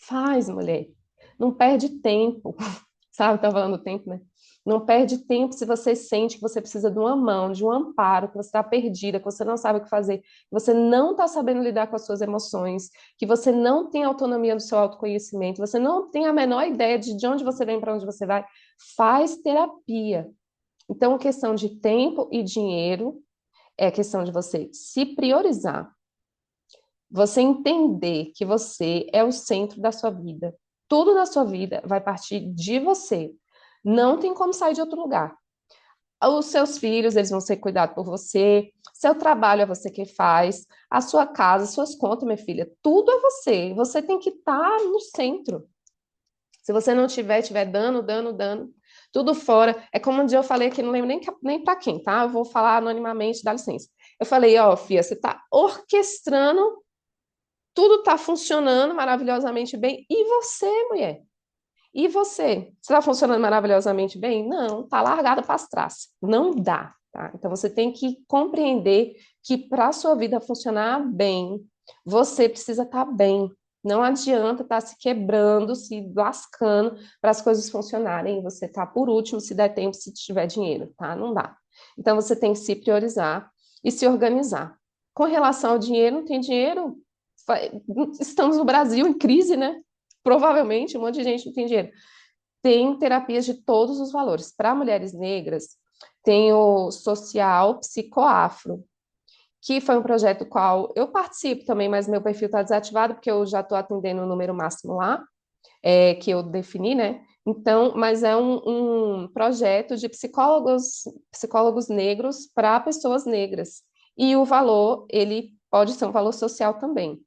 faz, mulher. Não perde tempo, sabe? Tá falando do tempo, né? Não perde tempo se você sente que você precisa de uma mão, de um amparo, que você está perdida, que você não sabe o que fazer, que você não está sabendo lidar com as suas emoções, que você não tem autonomia do seu autoconhecimento, você não tem a menor ideia de onde você vem, para onde você vai. Faz terapia. Então, questão de tempo e dinheiro é questão de você se priorizar, você entender que você é o centro da sua vida. Tudo na sua vida vai partir de você. Não tem como sair de outro lugar. Os seus filhos, eles vão ser cuidados por você. Seu trabalho é você que faz. A sua casa, suas contas, minha filha, tudo é você. Você tem que estar no centro. Se você não tiver dando, tudo fora. É como um dia eu falei aqui, não lembro nem para quem, tá? Eu vou falar anonimamente, dá licença. Eu falei, ó, Fia, você está orquestrando, tudo está funcionando maravilhosamente bem. E você, mulher? E você? Você está funcionando maravilhosamente bem? Não, está largada para as traças. Não dá, tá? Então você tem que compreender que para a sua vida funcionar bem, você precisa estar bem. Não adianta estar se quebrando, se lascando para as coisas funcionarem. Você tá por último, se der tempo, se tiver dinheiro, tá? Não dá. Então você tem que se priorizar e se organizar. Com relação ao dinheiro, não tem dinheiro? Estamos no Brasil em crise, né? provavelmente um monte de gente não tem dinheiro. Tem terapias de todos os valores. Para mulheres negras, tem o Social Psicoafro, que foi um projeto qual eu participo também, mas meu perfil está desativado, porque eu já estou atendendo o número máximo lá, que eu defini, né? Então, mas é um projeto de psicólogos negros para pessoas negras. E o valor, ele pode ser um valor social também.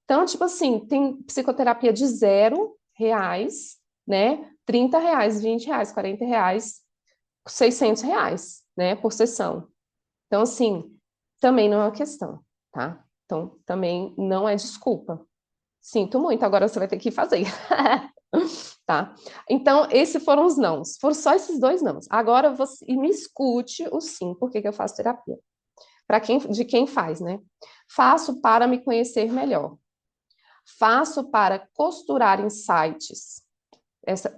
Então, tipo assim, tem psicoterapia de R$ 0, né? R$ 30, R$ 20, R$ 40, R$ 600, né? Por sessão. Então, assim, também não é uma questão, tá? Então, também não é desculpa. Sinto muito, agora você vai ter que fazer. Tá? Então, esses foram os nãos. Foram só esses dois nãos. Agora você e me escute o sim, por que que eu faço terapia? Para quem, de quem faz, né? Faço para me conhecer melhor. Faço para costurar insights.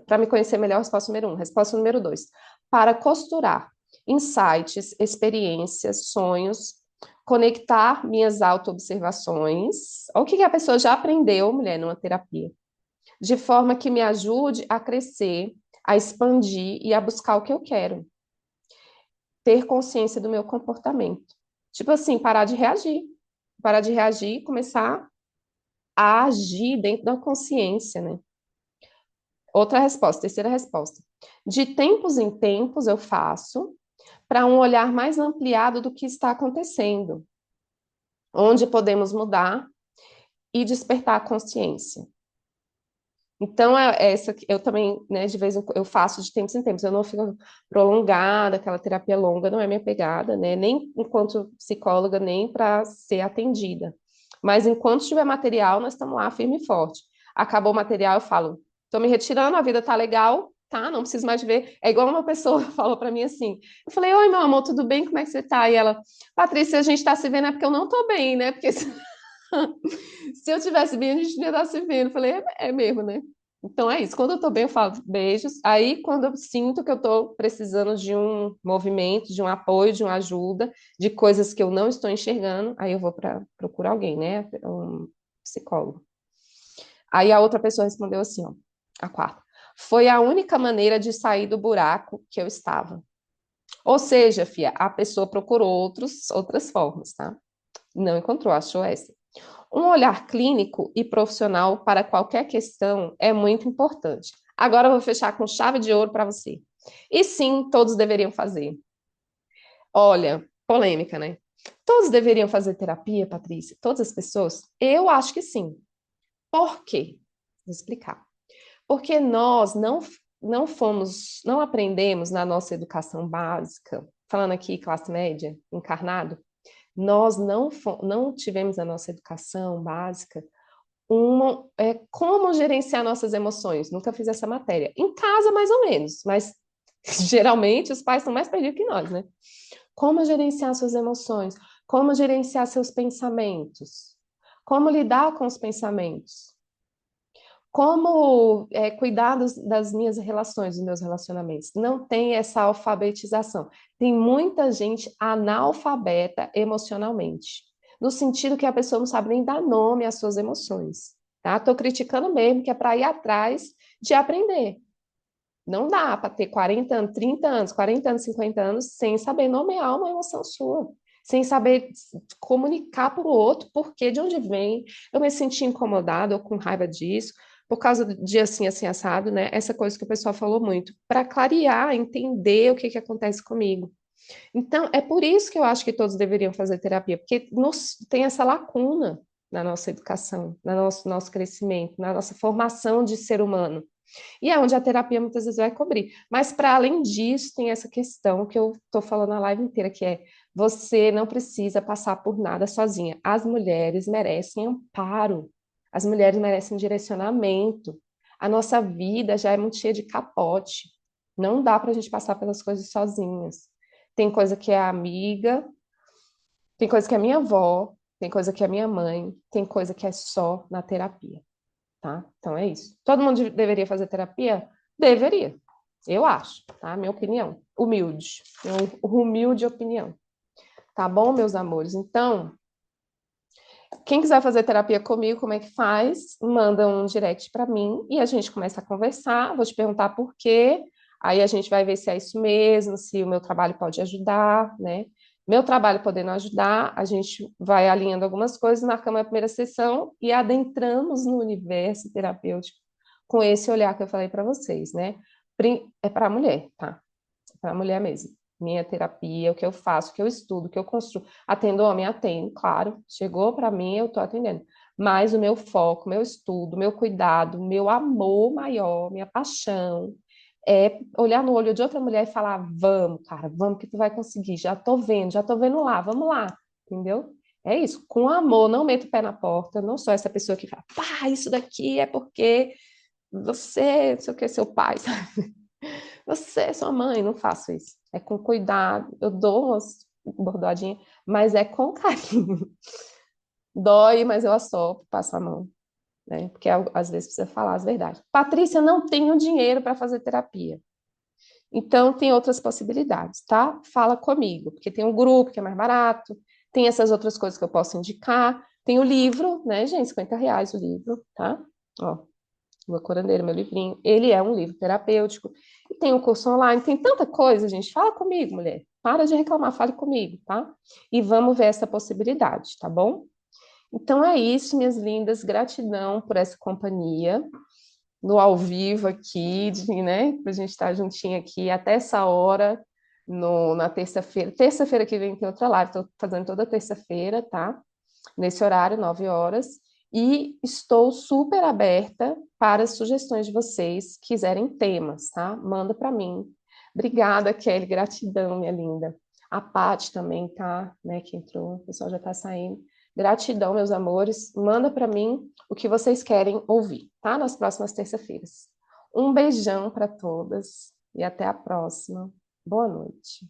Para me conhecer melhor, resposta número um. Resposta número dois. Para costurar insights, experiências, sonhos, conectar minhas autoobservações. O que que a pessoa já aprendeu, mulher, numa terapia? De forma que me ajude a crescer, a expandir e a buscar o que eu quero. Ter consciência do meu comportamento. Tipo assim, parar de reagir. Parar de reagir e começar a agir dentro da consciência, né? Outra resposta, terceira resposta. De tempos em tempos eu faço para um olhar mais ampliado do que está acontecendo, onde podemos mudar e despertar a consciência. Então, essa eu também, né, de vez em quando, eu faço de tempos em tempos, eu não fico prolongada, aquela terapia longa não é minha pegada, né, nem enquanto psicóloga, nem para ser atendida. Mas enquanto tiver material, nós estamos lá firme e forte. Acabou o material, eu falo, estou me retirando, a vida tá legal, tá, não preciso mais de ver. É igual uma pessoa falou para mim assim, eu falei, oi, meu amor, tudo bem, como é que você tá? E ela, Patrícia, a gente tá se vendo é porque eu não tô bem, né, porque se eu tivesse bem, a gente não ia estar se vendo. Eu falei, é mesmo, né? Então é isso. Quando eu tô bem, eu falo beijos. Aí, quando eu sinto que eu tô precisando de um movimento, de um apoio, de uma ajuda, de coisas que eu não estou enxergando, aí eu vou para procurar alguém, né? Um psicólogo. Aí a outra pessoa respondeu assim, ó, a quarta. Foi a única maneira de sair do buraco que eu estava. Ou seja, Fia, a pessoa procurou outras formas, tá? Não encontrou, achou essa. Um olhar clínico e profissional para qualquer questão é muito importante. Agora eu vou fechar com chave de ouro para você. E sim, todos deveriam fazer. Olha, polêmica, né? Todos deveriam fazer terapia, Patrícia? Todas as pessoas? Eu acho que sim. Por quê? Vou explicar. Porque nós não aprendemos na nossa educação básica, falando aqui classe média, encarnado, nós não tivemos na nossa educação básica como gerenciar nossas emoções. Nunca fiz essa matéria. Em casa, mais ou menos, mas geralmente os pais são mais perdidos que nós, né? Como gerenciar suas emoções? Como gerenciar seus pensamentos? Como lidar com os pensamentos? Como cuidar das minhas relações, dos meus relacionamentos? Não tem essa alfabetização. Tem muita gente analfabeta emocionalmente, no sentido que a pessoa não sabe nem dar nome às suas emoções. Tá? Estou criticando mesmo, que é para ir atrás de aprender. Não dá para ter 40 anos, 30 anos, 40 anos, 50 anos sem saber nomear uma emoção sua, sem saber comunicar para o outro por que, de onde vem. Eu me senti incomodada ou com raiva disso, por causa de assim, assim, assado, né? Essa coisa que o pessoal falou muito, para clarear, entender o que que acontece comigo. Então, é por isso que eu acho que todos deveriam fazer terapia, porque tem essa lacuna na nossa educação, no nosso crescimento, na nossa formação de ser humano. E é onde a terapia muitas vezes vai cobrir. Mas, para além disso, tem essa questão que eu estou falando a live inteira, que é você não precisa passar por nada sozinha. As mulheres merecem amparo, as mulheres merecem direcionamento. A nossa vida já é muito cheia de capote. Não dá para a gente passar pelas coisas sozinhas. Tem coisa que é amiga, tem coisa que é minha avó, tem coisa que é minha mãe, tem coisa que é só na terapia, tá? Então é isso. Todo mundo deveria fazer terapia? Deveria. Eu acho, tá? Minha opinião. Humilde. Minha humilde opinião. Tá bom, meus amores? Então, Quem quiser fazer terapia comigo, como é que faz? Manda um direct para mim e a gente começa a conversar. Vou te perguntar por quê. Aí a gente vai ver se é isso mesmo, se o meu trabalho pode ajudar, né? Meu trabalho podendo ajudar, a gente vai alinhando algumas coisas, marcamos a primeira sessão e adentramos no universo terapêutico com esse olhar que eu falei para vocês, né? É para a mulher, tá? Para a mulher mesmo. Minha terapia, o que eu faço, o que eu estudo, o que eu construo. Atendo homem, atendo, claro. Chegou para mim, eu estou atendendo. Mas o meu foco, meu estudo, meu cuidado, meu amor maior, minha paixão, é olhar no olho de outra mulher e falar: vamos, cara, vamos que tu vai conseguir. Já tô vendo lá, vamos lá. Entendeu? É isso. Com amor, não meto o pé na porta. Não sou essa pessoa que fala: pá, isso daqui é porque você, não sei o que, seu pai, você, sua mãe, não faço isso. É com cuidado. Eu dou umas bordoadinhas, mas é com carinho. Dói, mas eu assopro, passo a mão, né? Porque às vezes precisa falar as verdades. Patrícia, não tenho dinheiro para fazer terapia. Então, tem outras possibilidades, tá? Fala comigo, porque tem um grupo que é mais barato, tem essas outras coisas que eu posso indicar. Tem o livro, né, gente? R$ 50 o livro, tá? Ó, Lua Curandeira, meu livrinho. Ele é um livro terapêutico. E tem um curso online, tem tanta coisa, gente. Fala comigo, mulher. Para de reclamar, fale comigo, tá? E vamos ver essa possibilidade, tá bom? Então é isso, minhas lindas. Gratidão por essa companhia no ao vivo aqui, né? Pra gente estar juntinho aqui até essa hora, na terça-feira. Terça-feira que vem tem outra live, estou fazendo toda terça-feira, tá? Nesse horário, 9 horas. E estou super aberta para as sugestões de vocês, quiserem temas, tá? Manda para mim. Obrigada, Kelly, gratidão, minha linda. A Paty também tá, né, que entrou, o pessoal já tá saindo. Gratidão, meus amores. Manda para mim o que vocês querem ouvir, tá? Nas próximas terça-feiras. Um beijão para todas e até a próxima. Boa noite.